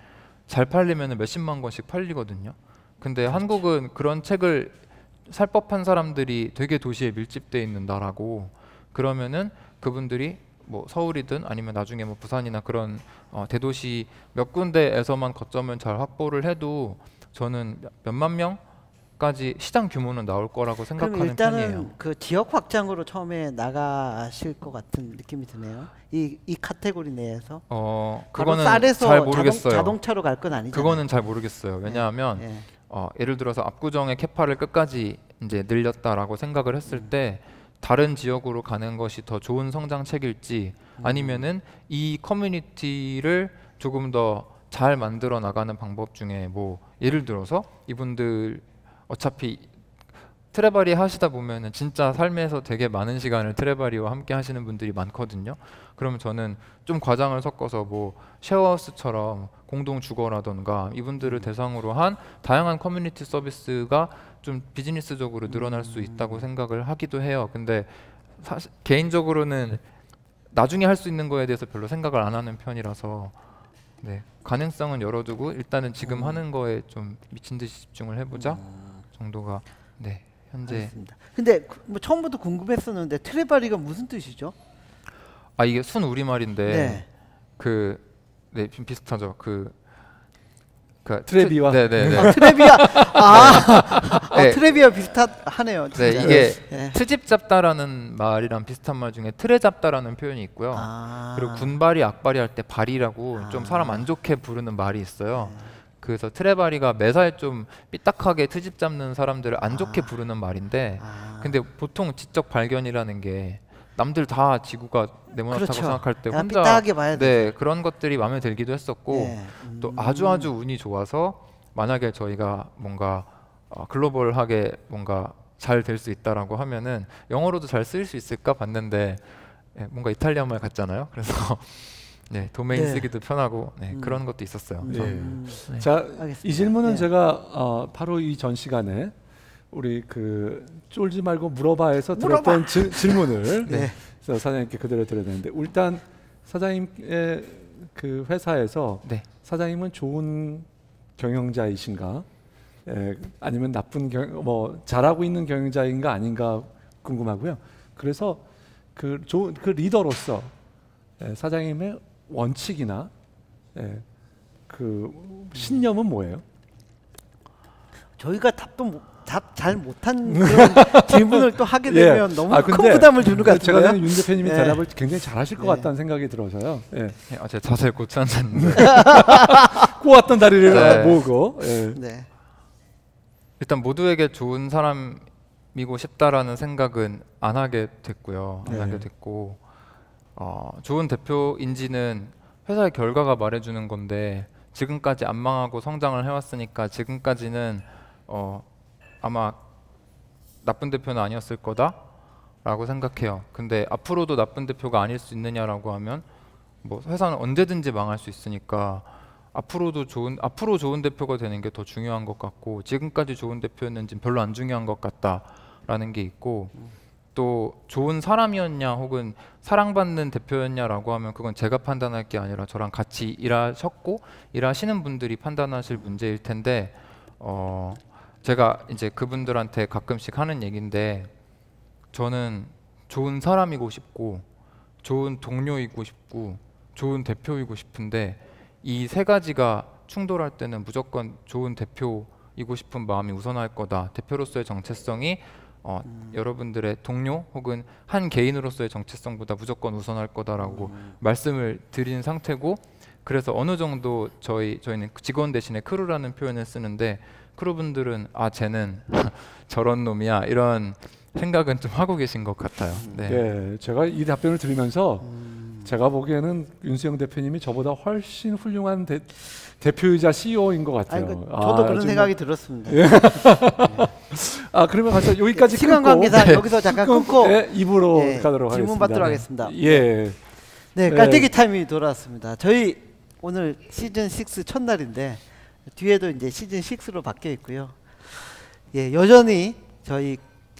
잘 팔리면 몇십만 권씩 팔리거든요. 근데 한국은 그런 책을 살 법한 사람들이 되게 도시에 밀집돼 있는 나라고, 그러면은 그분들이 뭐 서울이든 아니면 나중에 뭐 부산이나 그런 대도시 몇 군데에서만 거점을 잘 확보를 해도 저는 몇만 명까지 시장 규모는 나올 거라고 생각하는 일단은 편이에요. 그 지역 확장으로 처음에 나가실 것 같은 느낌이 드네요. 이 카테고리 내에서. 그거는 쌀에서 잘 모르겠어요. 자동차로 갈 건 아니잖아요. 그거는 잘 모르겠어요. 왜냐하면 예를 들어서 압구정의 캐파를 끝까지 이제 늘렸다라고 생각을 했을 때 다른 지역으로 가는 것이 더 좋은 성장책일지, 아니면은 이 커뮤니티를 조금 더 잘 만들어 나가는 방법 중에 뭐 예를 들어서 이분들 어차피 트레바리 하시다 보면은 진짜 삶에서 되게 많은 시간을 트레바리와 함께 하시는 분들이 많거든요. 그러면 저는 좀 과장을 섞어서 뭐 쉐어하우스처럼 공동 주거라던가 이분들을 대상으로 한 다양한 커뮤니티 서비스가 좀 비즈니스적으로 늘어날 수 있다고 생각을 하기도 해요. 근데 사실 개인적으로는 나중에 할 수 있는 거에 대해서 별로 생각을 안 하는 편이라서, 네, 가능성은 열어두고 일단은 지금 하는 거에 좀 미친 듯이 집중을 해보자 정도가, 네, 현재. 알겠습니다. 근데 뭐 처음부터 궁금했었는데 트레바리가 무슨 뜻이죠? 이게 순 우리말인데 네, 좀 비슷하죠. 트레비와. 네네네. 트레비아. 네. 트레비아 비슷하네요. 네, 이게 트집 잡다라는 말이랑 비슷한 말 중에 틀에 잡다라는 표현이 있고요. 그리고 군발이 악발이 할 때 발이라고 좀 사람 안 좋게 부르는 말이 있어요. 그래서 트레바리가 매사에 좀 삐딱하게 트집 잡는 사람들을 안 좋게 부르는 말인데, 근데 보통 지적 발견이라는 게 남들 다 지구가 네모나다고 그렇죠. 생각할 때 혼자 삐딱하게 봐야 네, 그런 것들이 마음에 들기도 했었고, 또 아주 운이 좋아서 만약에 저희가 뭔가 글로벌하게 뭔가 잘 될 수 있다라고 하면은 영어로도 잘 쓰일 수 있을까 봤는데, 뭔가 이탈리아 말 같잖아요. 그래서 네, 도메인 쓰기도 편하고, 네, 그런 것도 있었어요. 네. 자, 알겠습니다. 이 질문은 제가 바로 이 전 시간에 우리 그 쫄지 말고 물어봐에서 들었던 질문을 그래서 사장님께 그대로 드려야 되는데, 일단 사장님의 그 회사에서 사장님은 좋은 경영자이신가? 아니면 나쁜 뭐 잘하고 있는 경영자인가 아닌가 궁금하고요. 그래서 그 리더로서 사장님의 원칙이나 그 신념은 뭐예요? 저희가 답 잘 못한 그런 질문을 또 하게 되면 너무 큰 부담을 주는 것 같은데요. 제가 생각하는 윤 대표님이 대답을 굉장히 잘하실 것 같다는 생각이 들어서요. 제 자세를 고쳐놨는데 꼬았던 다리를 모으고. 일단 모두에게 좋은 사람이고 싶다라는 생각은 안 하게 됐고요. 안 하게 됐고 좋은 대표인지는 회사의 결과가 말해주는 건데 지금까지 안 망하고 성장을 해왔으니까 지금까지는 아마 나쁜 대표는 아니었을 거다라고 생각해요. 근데 앞으로도 나쁜 대표가 아닐 수 있느냐라고 하면 뭐 회사는 언제든지 망할 수 있으니까 앞으로 좋은 대표가 되는 게 더 중요한 것 같고 지금까지 좋은 대표였는지 별로 안 중요한 것 같다라는 게 있고 또 좋은 사람이었냐 혹은 사랑받는 대표였냐라고 하면 그건 제가 판단할 게 아니라 저랑 같이 일하셨고 일하시는 분들이 판단하실 문제일 텐데 제가 이제 그분들한테 가끔씩 하는 얘기인데 저는 좋은 사람이고 싶고 좋은 동료이고 싶고 좋은 대표이고 싶은데 이 세 가지가 충돌할 때는 무조건 좋은 대표이고 싶은 마음이 우선할 거다. 대표로서의 정체성이 여러분들의 동료 혹은 한 개인으로서의 정체성보다 무조건 우선할 거다라고 말씀을 드린 상태고 그래서 어느 정도 저희는 직원 대신에 크루라는 표현을 쓰는데 크루분들은 쟤는 저런 놈이야 이런 생각은 좀 하고 계신 것 같아요. 제가 이 답변을 들으면서 제가 보기에는 윤수영 대표님이 저보다 훨씬 훌륭한 대표이자 CEO인 것 같아요. 저도 그런 생각이 들었습니다. 그러면 가서 여기까지 시간 관계상 여기서 잠깐 끊고 2부로 가도록 하겠습니다. 질문 받도록 하겠습니다. 네, 깔때기 타임이 돌아왔습니다. 저희 오늘 시즌 6 첫날인데 뒤에도 이제 시즌 6로 바뀌어 있고요. 여전히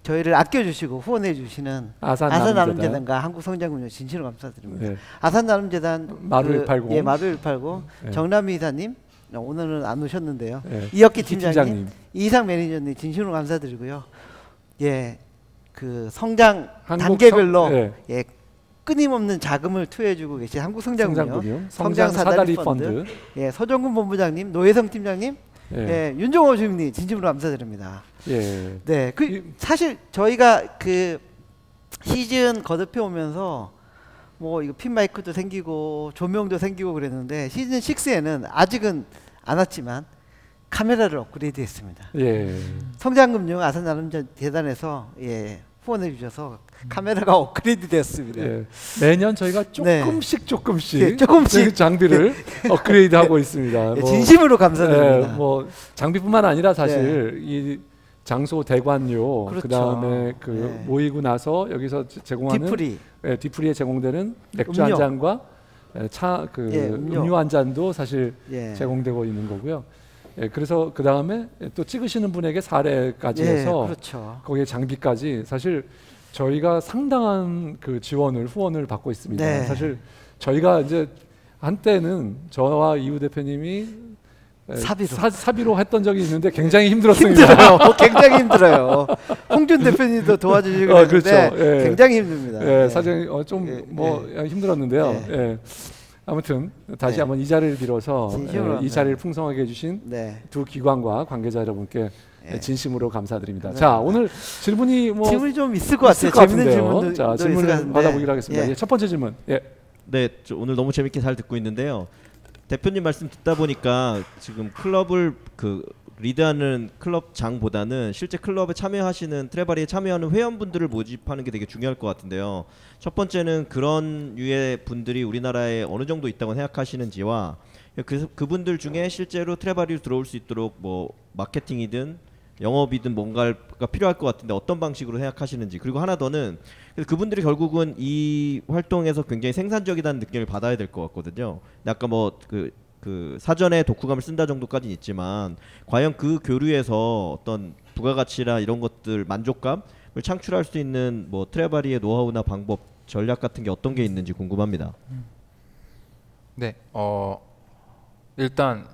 저희를 아껴주시고 후원해주시는 아산나눔재단과 한국성장금융 진심으로 감사드립니다. 아산나눔재단 마루 189, 마루 189 정남희 이사님 오늘은 안 오셨는데요. 이혁기 팀장님, 이상 매니저님 진심으로 감사드리고요. 그 성장 단계별로 끊임없는 자금을 투여해주고 계신 한국성장금융 성장사다리 펀드, 서정근 본부장님, 노혜성 팀장님, 윤종호 주임님 진심으로 감사드립니다. 사실 저희가 그 시즌 거듭해 오면서 뭐 이거 핀 마이크도 생기고 조명도 생기고 그랬는데 시즌 6에는 아직은 안 왔지만 카메라를 업그레이드했습니다. 성장금융 아산나눔재단에서 후원해 주셔서 카메라가 업그레이드 됐습니다. 매년 저희가 조금씩 장비를 업그레이드하고 있습니다. 진심으로 감사드립니다. 뭐 장비뿐만 아니라 사실 이 장소 대관료, 그다음에 모이고 나서 여기서 제공하는 뒤풀이에 제공되는 맥주 한 잔과 음료 한 잔도 사실 제공되고 있는 거고요. 그래서 그 다음에 또 찍으시는 분에게 사례까지 해서 거기에 장비까지 사실 저희가 상당한 그 후원을 받고 있습니다. 사실 저희가 이제 한때는 저와 이우 대표님이 사비로 했던 적이 있는데 굉장히 힘들었습니다. 굉장히 힘들어요. 홍준 대표님도 도와주시고 그랬는데 굉장히 힘듭니다. 사실 좀 힘들었는데요. 아무튼 다시 한번 이 자리를 빌어서 이 자리를 풍성하게 해주신 두 기관과 관계자 여러분께 진심으로 감사드립니다. 자, 오늘 질문이 좀 있을 것 같아요. 재밌는 질문도 자, 질문을 받아보기로 하겠습니다. 첫 번째 질문. 오늘 너무 재밌게 잘 듣고 있는데요. 대표님 말씀 듣다 보니까 지금 클럽을 리드하는 클럽장보다는 실제 클럽에 참여하시는 트레바리에 참여하는 회원분들을 모집하는 게 되게 중요할 것 같은데요. 첫 번째는 그런 유의 분들이 우리나라에 어느 정도 있다고 생각하시는지와 그분들 중에 실제로 트레바리로 들어올 수 있도록 뭐 마케팅이든 영업이든 뭔가가 필요할 것 같은데 어떤 방식으로 생각하시는지, 그리고 하나 더는 그분들이 결국은 이 활동에서 굉장히 생산적이라는 느낌을 받아야 될 것 같거든요. 근데 아까 그 사전에 독후감을 쓴다 정도까지는 있지만 과연 그 교류에서 어떤 부가가치나 이런 것들 만족감을 창출할 수 있는 뭐 트레바리의 노하우나 방법, 전략 같은 게 어떤 게 있는지 궁금합니다. 일단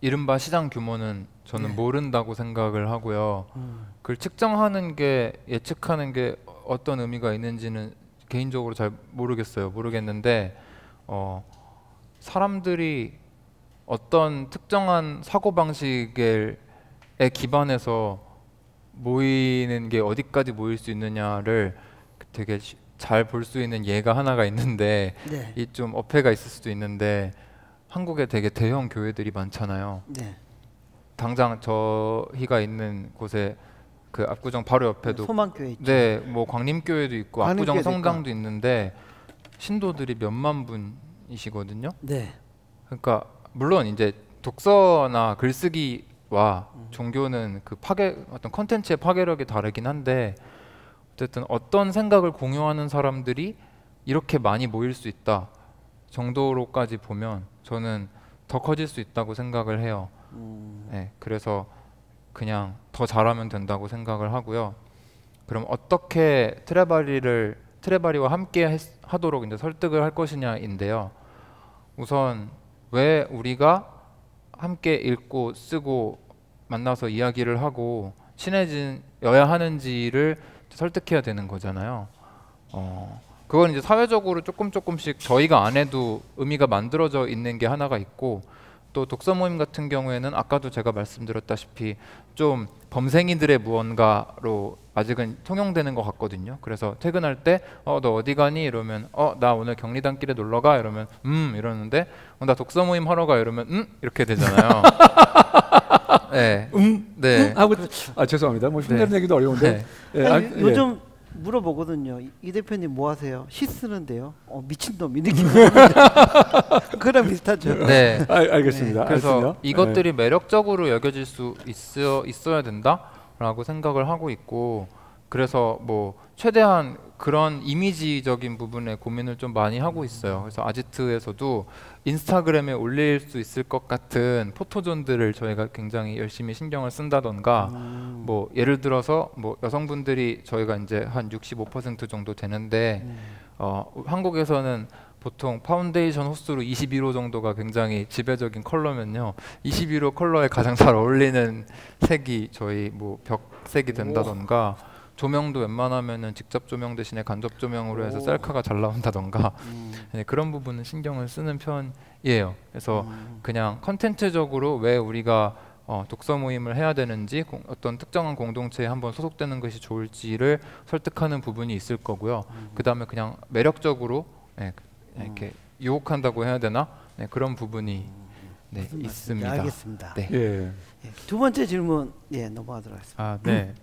이른바 시장 규모는 저는 네. 모른다고 생각을 하고요. 그걸 측정하는 게 예측하는 게 어떤 의미가 있는지는 개인적으로 잘 모르겠는데 사람들이 어떤 특정한 사고방식에 기반해서 모이는 게 어디까지 모일 수 있느냐를 되게 잘 볼 수 있는 예가 하나가 있는데 네. 이 좀 어폐가 있을 수도 있는데 한국에 되게 대형 교회들이 많잖아요. 네. 당장 저희가 있는 곳에 그 압구정 바로 옆에도 소망교회 있죠. 네, 뭐 광림교회도 있고 압구정 광림교회도 성당도 있는데 신도들이 몇만 분이시거든요. 네. 그러니까 물론 이제 독서나 글쓰기와 종교는 그 어떤 컨텐츠의 파괴력이 다르긴 한데 어쨌든 어떤 생각을 공유하는 사람들이 이렇게 많이 모일 수 있다 정도로까지 보면 저는 더 커질 수 있다고 생각을 해요. 네, 그래서 그냥 더 잘하면 된다고 생각을 하고요. 그럼 어떻게 트레바리와 함께 하도록 이제 설득을 할 것이냐인데요. 우선 왜 우리가 함께 읽고 쓰고 만나서 이야기를 하고 친해져야 하는지를 설득해야 되는 거잖아요. 그건 이제 사회적으로 조금씩 저희가 안 해도 의미가 만들어져 있는 게 하나가 있고 또 독서 모임 같은 경우에는 아까도 제가 말씀드렸다시피 좀 범생이들의 무언가로 아직은 통용되는 것 같거든요. 그래서 퇴근할 때 너 어디 가니? 이러면 나 오늘 경리단길에 놀러 가? 이러면 이러는데 나 독서 모임 하러 가? 이러면 이렇게 되잖아요. 네. 네. 하고 죄송합니다. 뭐 흉내내기도 얘기도 어려운데. 네. 아니, 요즘 물어보거든요. 이 대표님 뭐 하세요? 시 쓰는데요. 미친놈 이렇게 그랑 비슷하죠. 네. 알겠습니다. 그래서 알겠습니다. 이것들이 매력적으로 여겨질 수 있어야 된다라고 생각을 하고 있고 그래서 뭐 최대한 그런 이미지적인 부분에 고민을 좀 많이 하고 있어요. 그래서 아지트에서도 인스타그램에 올릴 수 있을 것 같은 포토존들을 저희가 굉장히 열심히 신경을 쓴다던가 뭐 예를 들어서 뭐 여성분들이 저희가 이제 한 65% 정도 되는데 한국에서는 보통 파운데이션 호수로 21호 정도가 굉장히 지배적인 컬러면요. 21호 컬러에 가장 잘 어울리는 색이 저희 뭐 벽색이 된다던가 조명도 웬만하면은 직접 조명 대신에 간접 조명으로 해서 셀카가 잘 나온다던가 네, 그런 부분은 신경을 쓰는 편이에요. 그래서 그냥 컨텐츠적으로 왜 우리가 독서 모임을 해야 되는지 어떤 특정한 공동체에 한번 소속되는 것이 좋을지를 설득하는 부분이 있을 거고요. 그 다음에 그냥 매력적으로 이렇게 유혹한다고 해야 되나? 네, 그런 부분이 있습니다. 알겠습니다. 네. 예. 두 번째 질문 넘어가도록 하겠습니다. 네.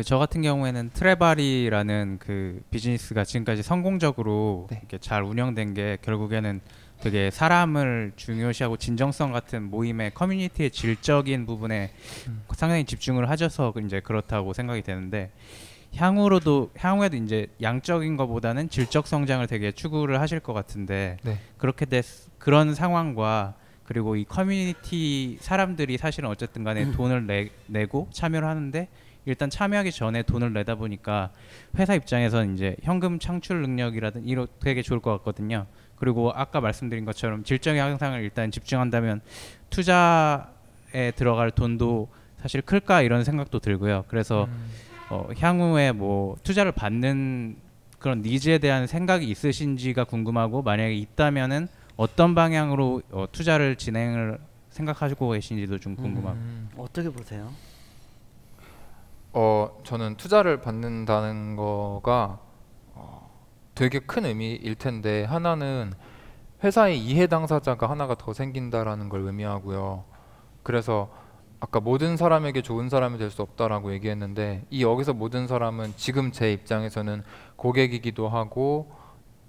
저 같은 경우에는 트레바리라는 그 비즈니스가 지금까지 성공적으로 이렇게 잘 운영된 게 결국에는 되게 사람을 중요시하고 진정성 같은 모임의 커뮤니티의 질적인 부분에 상당히 집중을 하셔서 이제 그렇다고 생각이 되는데 향후에도 이제 양적인 것보다는 질적 성장을 되게 추구를 하실 것 같은데 그런 상황과 그리고 이 커뮤니티 사람들이 사실은 어쨌든 간에 돈을 내고 참여를 하는데 일단 참여하기 전에 돈을 내다 보니까 회사 입장에서는 이제 현금 창출 능력이라든 이런 되게 좋을 것 같거든요. 그리고 아까 말씀드린 것처럼 질적인 향상을 일단 집중한다면 투자에 들어갈 돈도 사실 클까 이런 생각도 들고요. 그래서 향후에 뭐 투자를 받는 그런 니즈에 대한 생각이 있으신지가 궁금하고 만약에 있다면은 어떤 방향으로 투자를 진행을 생각하시고 계신지도 좀 궁금하고. 어떻게 보세요? 저는 투자를 받는다는 거가 되게 큰 의미일 텐데 하나는 회사의 이해 당사자가 하나가 더 생긴다라는 걸 의미하고요. 그래서 아까 모든 사람에게 좋은 사람이 될 수 없다라고 얘기했는데 이 여기서 모든 사람은 지금 제 입장에서는 고객이기도 하고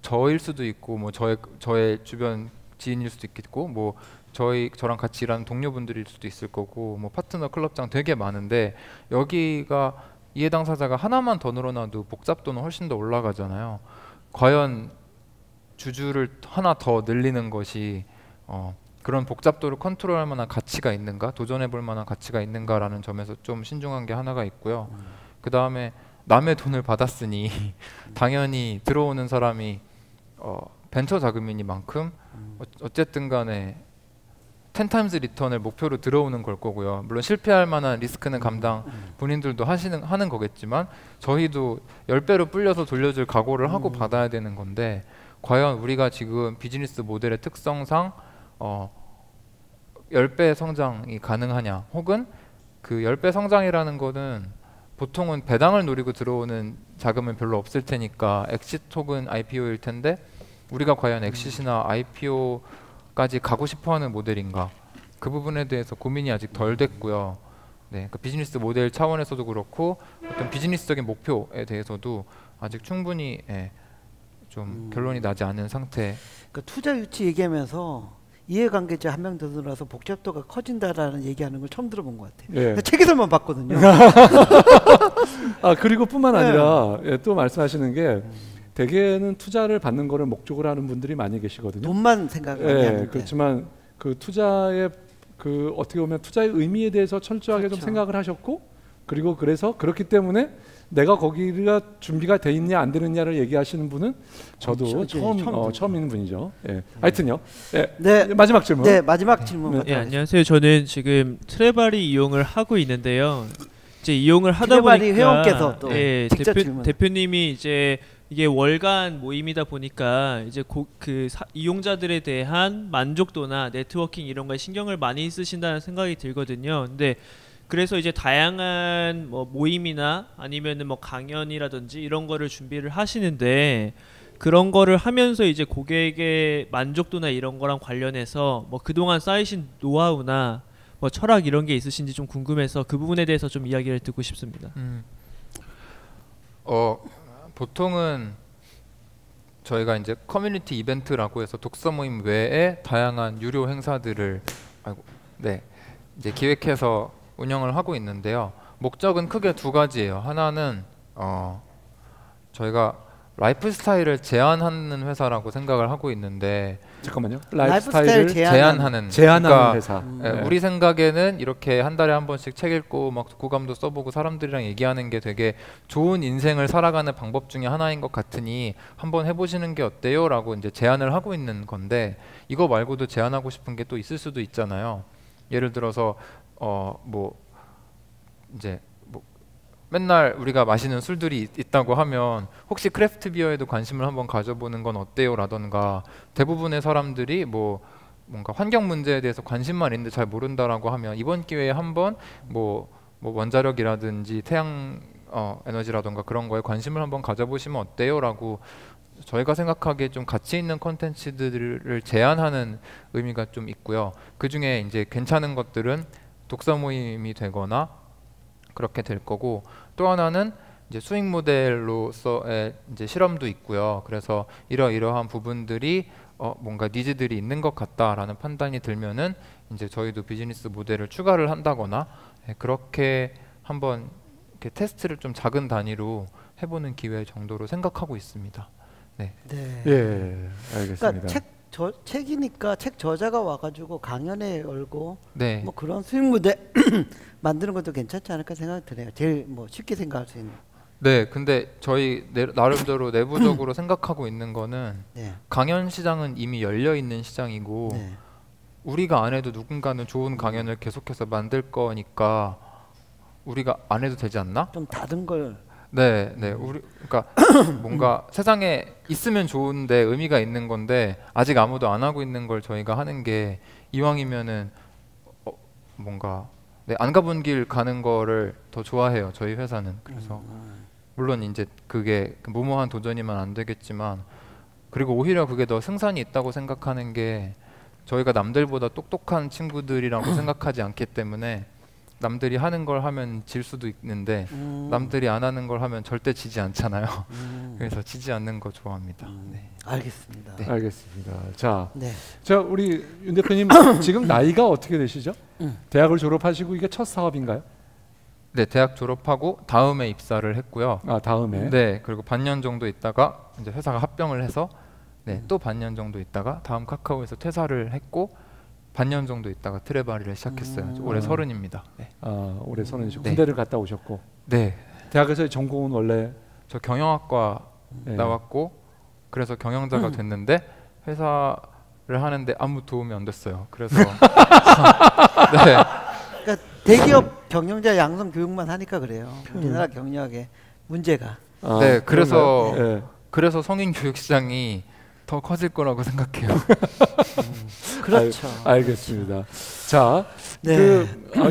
저일 수도 있고 뭐 저의 주변 지인일 수도 있겠고 뭐 저랑 같이 일하는 동료분들일 수도 있을 거고 뭐 파트너 클럽장 되게 많은데 여기가 이해 당사자가 하나만 더 늘어나도 복잡도는 훨씬 더 올라가잖아요. 과연 주주를 하나 더 늘리는 것이 그런 복잡도를 컨트롤할 만한 가치가 있는가, 도전해 볼 만한 가치가 있는가라는 점에서 좀 신중한 게 하나가 있고요. 그 다음에 남의 돈을 받았으니 당연히 들어오는 사람이 벤처 자금이니만큼 어쨌든 간에 10타임즈 리턴을 목표로 들어오는 걸 거고요. 물론 실패할 만한 리스크는 감당 본인들도 하는 거겠지만 저희도 10배로 불려서 돌려줄 각오를 하고 받아야 되는 건데 과연 우리가 지금 비즈니스 모델의 특성상 10배 성장이 가능하냐, 혹은 그 10배 성장이라는 거는 보통은 배당을 노리고 들어오는 자금은 별로 없을 테니까 엑시트 혹은 IPO일 텐데 우리가 과연 엑시트나 IPO까지 가고 싶어하는 모델인가, 그 부분에 대해서 고민이 아직 덜 됐고요. 네, 그 비즈니스 모델 차원에서도 그렇고 어떤 비즈니스적인 목표에 대해서도 아직 충분히 좀 결론이 나지 않은 상태. 그 투자 유치 얘기하면서 이해관계자 한 명 더 들어서 복잡도가 커진다라는 얘기하는 걸 처음 들어본 것 같아요. 예. 책에서만 봤거든요. 아 그리고 뿐만 아니라 또 말씀하시는 게 대개는 투자를 받는 거를 목적으로 하는 분들이 많이 계시거든요. 돈만 생각 많이 하는데. 그렇지만 그 투자의 그 어떻게 보면 투자의 의미에 대해서 철저하게 좀 생각을 하셨고, 그리고 그래서 그렇기 때문에 내가 거기가 준비가 돼 있냐 안 되느냐를 얘기하시는 분은 저도 처음 있는 분이죠. 하여튼요. 네. 마지막 질문. 네, 마지막 질문. 안녕하세요. 저는 지금 트레바리 이용을 하고 있는데요. 이제 이용을 하다 트레바리 보니까 회원께서 또 직접 질문. 대표님이 이제 이게 월간 모임이다 보니까 이제 이용자들에 대한 만족도나 네트워킹 이런 거에 신경을 많이 쓰신다는 생각이 들거든요. 근데 그래서 이제 다양한 뭐 모임이나 아니면은 뭐 강연이라든지 이런 거를 준비를 하시는데, 그런 거를 하면서 이제 고객의 만족도나 이런 거랑 관련해서 뭐 그동안 쌓이신 노하우나 뭐 철학 이런 게 있으신지 좀 궁금해서 그 부분에 대해서 좀 이야기를 듣고 싶습니다. 보통은 저희가 이제 커뮤니티 이벤트라고 해서 독서 모임 외에 다양한 유료 행사들을 이제 기획해서 운영을 하고 있는데요. 목적은 크게 두 가지예요. 하나는 저희가 라이프 스타일을 제한하는 회사라고 생각을 하고 있는데, 잠깐만요. 라이프 스타일 제한하는 그러니까 회사. 우리 생각에는 이렇게 한 달에 한 번씩 책 읽고 막 독후감도 써보고 사람들이랑 얘기하는 게 되게 좋은 인생을 살아가는 방법 중에 하나인 것 같으니 한번 해보시는 게 어때요? 라고 이제 제안을 하고 있는 건데, 이거 말고도 제안하고 싶은 게 또 있을 수도 있잖아요. 예를 들어서 이제 맨날 우리가 마시는 술들이 있다고 하면 혹시 크래프트 비어에도 관심을 한번 가져보는 건 어때요? 라던가, 대부분의 사람들이 뭔가 환경 문제에 대해서 관심만 있는데 잘 모른다라고 하면 이번 기회에 한번 뭐 원자력이라든지 태양 에너지라던가 그런 거에 관심을 한번 가져보시면 어때요? 라고 저희가 생각하기에 좀 가치 있는 콘텐츠들을 제안하는 의미가 좀 있고요. 그 중에 이제 괜찮은 것들은 독서 모임이 되거나 그렇게 될 거고, 또 하나는 이제 수익 모델로서의 이제 실험도 있고요. 그래서 이러이러한 부분들이 뭔가 니즈들이 있는 것 같다라는 판단이 들면은 이제 저희도 비즈니스 모델을 추가를 한다거나 그렇게 한번 이렇게 테스트를 좀 작은 단위로 해보는 기회 정도로 생각하고 있습니다. 네. 예, 알겠습니다. 그러니까 책이니까 책 저자가 와가지고 강연회 열고 뭐 그런 수익 무대 만드는 것도 괜찮지 않을까 생각이 드네요. 제일 쉽게 생각할 수 있는. 네, 근데 저희 나름대로 내부적으로 생각하고 있는 거는 강연 시장은 이미 열려 있는 시장이고 우리가 안 해도 누군가는 좋은 강연을 계속해서 만들 거니까 우리가 안 해도 되지 않나? 좀 다른 걸. 우리 그러니까 뭔가 세상에 있으면 좋은데 의미가 있는 건데 아직 아무도 안 하고 있는 걸 저희가 하는 게 이왕이면은 뭔가 안 가본 길 가는 거를 더 좋아해요. 저희 회사는. 그래서 물론 이제 그게 무모한 도전이면 안 되겠지만, 그리고 오히려 그게 더 승산이 있다고 생각하는 게 저희가 남들보다 똑똑한 친구들이라고 생각하지 않기 때문에 남들이 하는 걸 하면 질 수도 있는데 남들이 안 하는 걸 하면 절대 지지 않잖아요. 그래서 지지 않는 거 좋아합니다. 알겠습니다. 알겠습니다. 자, 우리 윤 대표님 지금 나이가 어떻게 되시죠? 대학을 졸업하시고 이게 첫 사업인가요? 네, 대학 졸업하고 다음에 입사를 했고요. 다음에. 네, 그리고 반년 정도 있다가 이제 회사가 합병을 해서 또 반년 정도 있다가 다음 카카오에서 퇴사를 했고 반년 정도 있다가 트레바리를 시작했어요. 올해 30입니다. 올해 30이시고 군대를 갔다 오셨고. 네. 대학에서의 전공은 원래 저 경영학과 나왔고 그래서 경영자가 됐는데 회사 하는데 아무 도움이 안 됐어요. 그래서 네. 그러니까 대기업 경영자 양성 교육만 하니까 그래요. 우리나라 경영학의 문제가. 네, 그래서 네. 그래서 성인 교육 시장이 더 커질 거라고 생각해요. 그렇죠. 알겠습니다. 자, 네.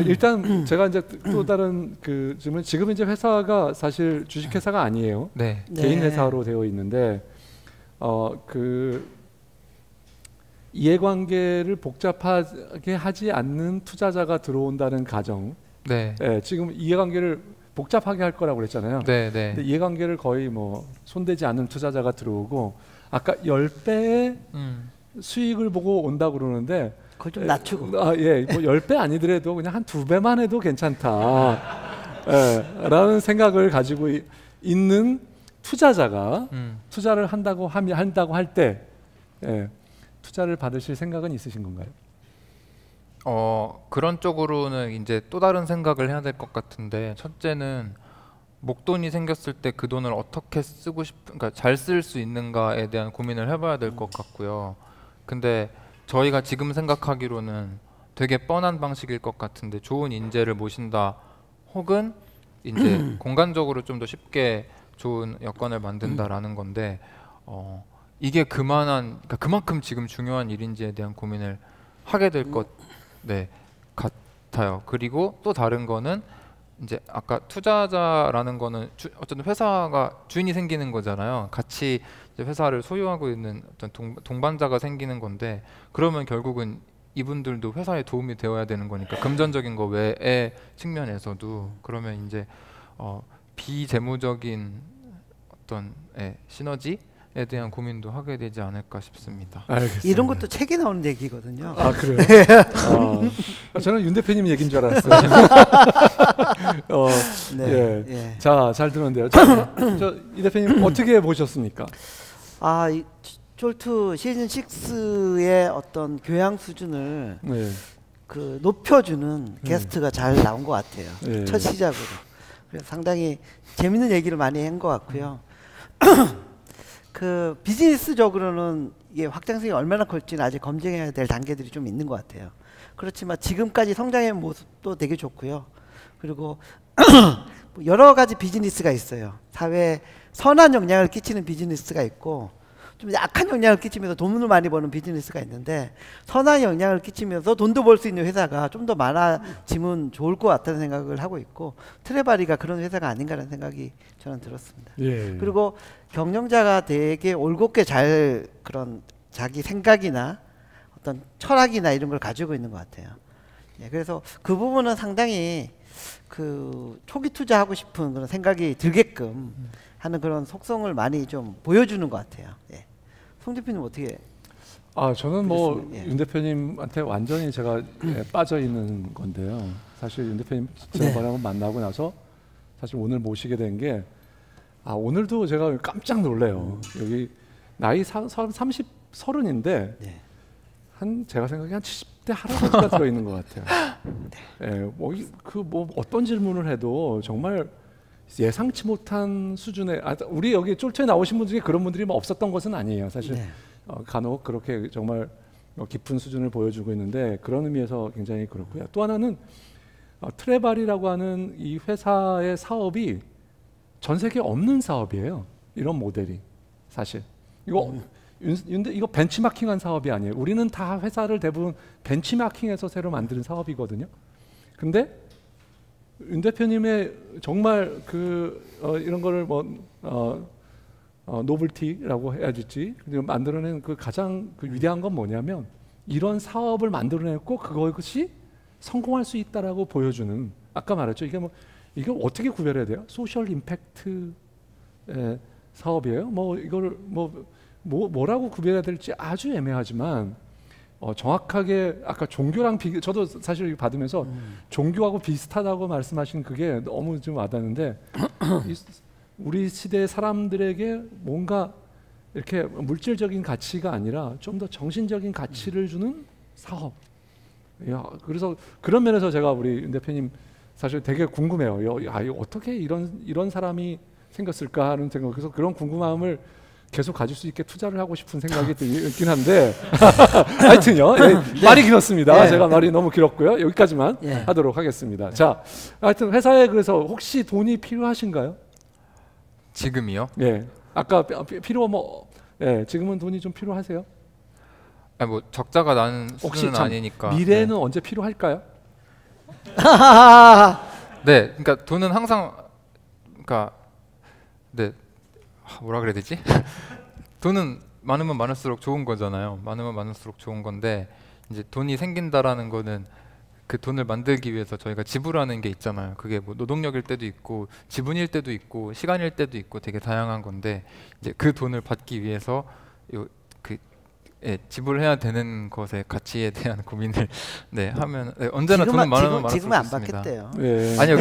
일단 제가 이제 또 다른 그 지금 이제 회사가 사실 주식회사가 아니에요. 네. 개인 네. 회사로 되어 있는데 그 이해관계를 복잡하게 하지 않는 투자자가 들어온다는 가정. 네. 네, 지금 이해관계를 복잡하게 할 거라고 그랬잖아요. 네, 네. 근데 이해관계를 거의 뭐 손대지 않는 투자자가 들어오고 아까 10배의 수익을 보고 온다 그러는데 그걸 좀 낮추고. 예, 뭐 10배 아니더라도 그냥 한 2배만 해도 괜찮다. 예, 라는 생각을 가지고 있는 투자자가 투자를 한다고 할 때 예, 투자를 받으실 생각은 있으신 건가요? 그런 쪽으로는 이제 또 다른 생각을 해야 될 것 같은데, 첫째는 목돈이 생겼을 때 그 돈을 어떻게 쓰고 그러니까 잘 쓸 수 있는가에 대한 고민을 해봐야 될 것 같고요. 근데 저희가 지금 생각하기로는 되게 뻔한 방식일 것 같은데, 좋은 인재를 모신다 혹은 이제 공간적으로 좀 더 쉽게 좋은 여건을 만든다라는 건데, 이게 그러니까 그만큼 지금 중요한 일인지에 대한 고민을 하게 될 것 같아요. 그리고 또 다른 거는 이제 아까 투자자라는 거는 어쨌든 회사가 주인이 생기는 거잖아요. 같이 이제 회사를 소유하고 있는 어떤 동반자가 생기는 건데, 그러면 결국은 이분들도 회사에 도움이 되어야 되는 거니까, 금전적인 거 외의 측면에서도. 그러면 이제 비재무적인 어떤 시너지에 대한 고민도 하게 되지 않을까 싶습니다. 알겠습니다. 이런 것도 책에 나오는 얘기거든요. 아, 그래요? 저는 윤 대표님 얘기인 줄 알았어요. 네. 예. 예. 자, 잘 들었는데요. 이 대표님 어떻게 보셨습니까? 이 쫄투 시즌 6의 어떤 교양 수준을 네. 그 높여주는 게스트가 잘 나온 것 같아요. 네. 첫 시작으로. 그래서 상당히 재밌는 얘기를 많이 한 것 같고요. 그 비즈니스적으로는 이게 확장성이 얼마나 클지는 아직 검증해야 될 단계들이 좀 있는 것 같아요. 그렇지만 지금까지 성장의 모습도 되게 좋고요. 그리고 여러 가지 비즈니스가 있어요. 사회에 선한 영향을 끼치는 비즈니스가 있고, 좀 약한 영향을 끼치면서 돈을 많이 버는 비즈니스가 있는데, 선한 영향을 끼치면서 돈도 벌 수 있는 회사가 좀 더 많아지면 좋을 것 같다는 생각을 하고 있고, 트레바리가 그런 회사가 아닌가라는 생각이 저는 들었습니다. 예. 그리고 경영자가 되게 올곧게 잘 그런 자기 생각이나 어떤 철학이나 이런 걸 가지고 있는 것 같아요. 예, 그래서 그 부분은 상당히 그 초기 투자하고 싶은 그런 생각이 들게끔 하는 그런 속성을 많이 좀 보여주는 것 같아요. 예. 송 대표님 어떻게? 저는 뭐 예. 윤 대표님한테 완전히 제가 빠져 있는 건데요. 사실 윤 대표님 지난번에 한번 만나고 나서 사실 오늘 모시게 된 게, 오늘도 제가 깜짝 놀래요. 여기 나이 30인데 한 제가 생각에 한 70대 할아버지가 들어 있는 것 같아요. 예, 뭐 어떤 질문을 해도 정말 예상치 못한 수준의, 우리 여기 쫄투에 나오신 분 중에 그런 분들이 뭐 없었던 것은 아니에요. 사실 간혹 그렇게 정말 깊은 수준을 보여주고 있는데, 그런 의미에서 굉장히 그렇고요. 또 하나는 트레바리라고 하는 이 회사의 사업이 전 세계에 없는 사업이에요. 이런 모델이 사실 이거 이거 벤치마킹한 사업이 아니에요. 우리는 다 회사를 대부분 벤치마킹해서 새로 만드는 사업이거든요. 근데 윤 대표님의 정말 이런 거를 노블티라고 해야 될지 만들어낸 그 가장 위대한 건 뭐냐면, 이런 사업을 만들어냈고 그것이 성공할 수 있다라고 보여주는, 아까 말했죠. 이게 어떻게 구별해야 돼요? 소셜 임팩트 사업이에요. 이거를 뭐라고 구별해야 될지 아주 애매하지만, 정확하게 아까 종교랑 저도 사실 받으면서 종교하고 비슷하다고 말씀하신 그게 너무 좀 와닿는데, 우리 시대 사람들에게 뭔가 이렇게 물질적인 가치가 아니라 좀 더 정신적인 가치를 주는 사업. 그래서 그런 면에서 제가 우리 윤 대표님 사실 되게 궁금해요. 어떻게 이런 사람이 생겼을까 하는 생각. 그래서 그런 궁금함을 계속 가질 수 있게 투자를 하고 싶은 생각이 들긴 한데 하여튼요. 네. 말이 길었습니다. 네. 제가 말이 너무 길었고요. 여기까지만 네. 하도록 하겠습니다. 자, 하여튼 회사에 그래서 혹시 돈이 필요하신가요? 지금이요? 예. 아까 필요 뭐 예, 지금은 돈이 좀 필요하세요? 아니, 뭐 적자가 나는 혹시 수준은 참 아니니까. 미래는 언제 필요할까요? 네, 그러니까 돈은 항상 그러니까 네 뭐라 그래야 되지? 돈은 많으면 많을수록 좋은 거잖아요. 많으면 많을수록 좋은 건데 이제 돈이 생긴다라는 거는 그 돈을 만들기 위해서 저희가 지불하는 게 있잖아요. 그게 뭐 노동력일 때도 있고 지분일 때도 있고 시간일 때도 있고 되게 다양한 건데 이제 그 돈을 받기 위해서 지불해야 되는 것의 가치에 대한 고민을 네 하면 언제나 돈은 많으면 많을수록 지금은 안 좋습니다. 받겠대요. 예. 아니요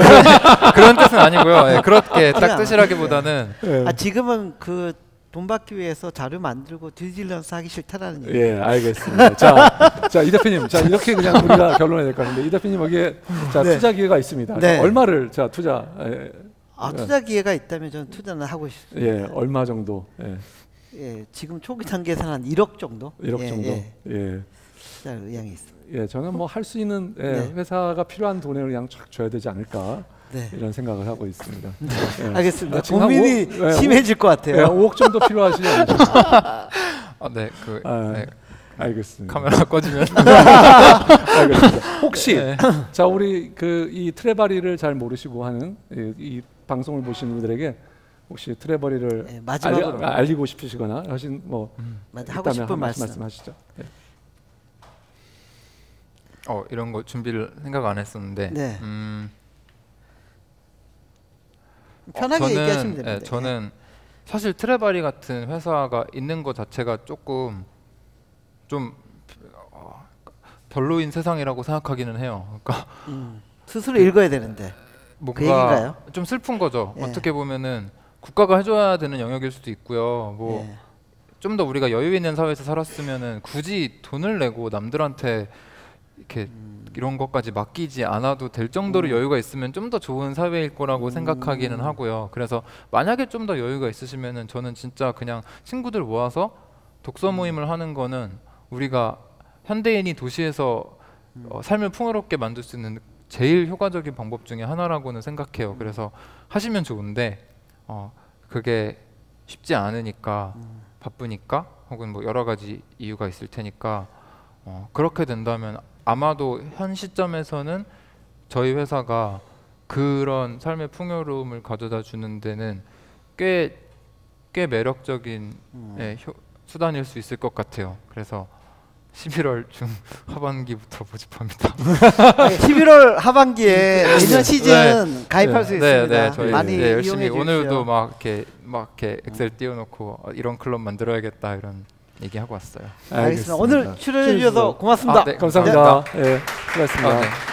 그런 뜻은 아니고요. 그렇게 딱 뜻이라기보다는 예. 지금은 그 돈 받기 위해서 자료 만들고 딜리전스 하기 싫다라는 얘기. 예, 알겠습니다. 자, 이 대표님, 자 이렇게 그냥 우리가 결론해야 될 것 같은데 이 대표님 여기에 자 네. 투자 기회가 있습니다. 네. 얼마를 자 투자? 투자 기회가 있다면 저는 투자는 하고 싶습니다. 예, 얼마 정도? 예, 지금 초기 단계에서는 한 1억 정도. 1억 정도. 예. 투자 의향이 있습니다. 예, 저는 뭐 할 수 있는 네. 회사가 필요한 돈을 그냥 쫙 줘야 되지 않을까 네. 이런 생각을 하고 있습니다. 예. 알겠습니다. 지금 한 고민이 심해질 것 같아요. 예, 5억 정도 필요하시죠? 네, 네. 알겠습니다. 카메라 꺼지면 알겠습니다. 혹시 네. 자 우리 이 트레바리를 잘 모르시고 하는 이 방송을 보시는 분들에게 혹시 트레바리를 네, 마지막으로 알리고 싶으시거나 하신 뭐 하고 싶은 말씀하시죠. 네. 이런 거 준비를 생각 안 했었는데 네. 편하게 얘기하시면 됩니다. 저는 사실 트레바리 같은 회사가 있는 것 자체가 조금 좀 별로인 세상이라고 생각하기는 해요. 그러니까 스스로 읽어야 되는데 뭔가 그 얘기인가요? 좀 슬픈 거죠. 예. 어떻게 보면은 국가가 해줘야 되는 영역일 수도 있고요. 뭐 좀 더 우리가 여유 있는 사회에서 살았으면은 굳이 돈을 내고 남들한테 이렇게 이런 것까지 맡기지 않아도 될 정도로 여유가 있으면 좀 더 좋은 사회일 거라고 생각하기는 하고요. 그래서 만약에 좀 더 여유가 있으시면은 저는 진짜 그냥 친구들 모아서 독서 모임을 하는 거는 우리가 현대인이 도시에서 삶을 풍요롭게 만들 수 있는 제일 효과적인 방법 중에 하나라고는 생각해요. 그래서 하시면 좋은데 그게 쉽지 않으니까 바쁘니까 혹은 뭐 여러 가지 이유가 있을 테니까 그렇게 된다면 아마도 현 시점에서는 저희 회사가 그런 삶의 풍요로움을 가져다 주는 데는 꽤 매력적인 수단일 수 있을 것 같아요. 그래서 11월 중 하반기부터 모집합니다. 11월 하반기에 내년 시즌 가입할 수 있습니다. 네, 저희 많이 열심히 이용해 주십시오. 오늘도 막 이렇게 엑셀 띄워놓고 이런 클럽 만들어야겠다 이런 얘기하고 왔어요. 알겠습니다. 오늘 출연해 주셔서 고맙습니다. 네, 감사합니다. 예, 수고하셨습니다. 네.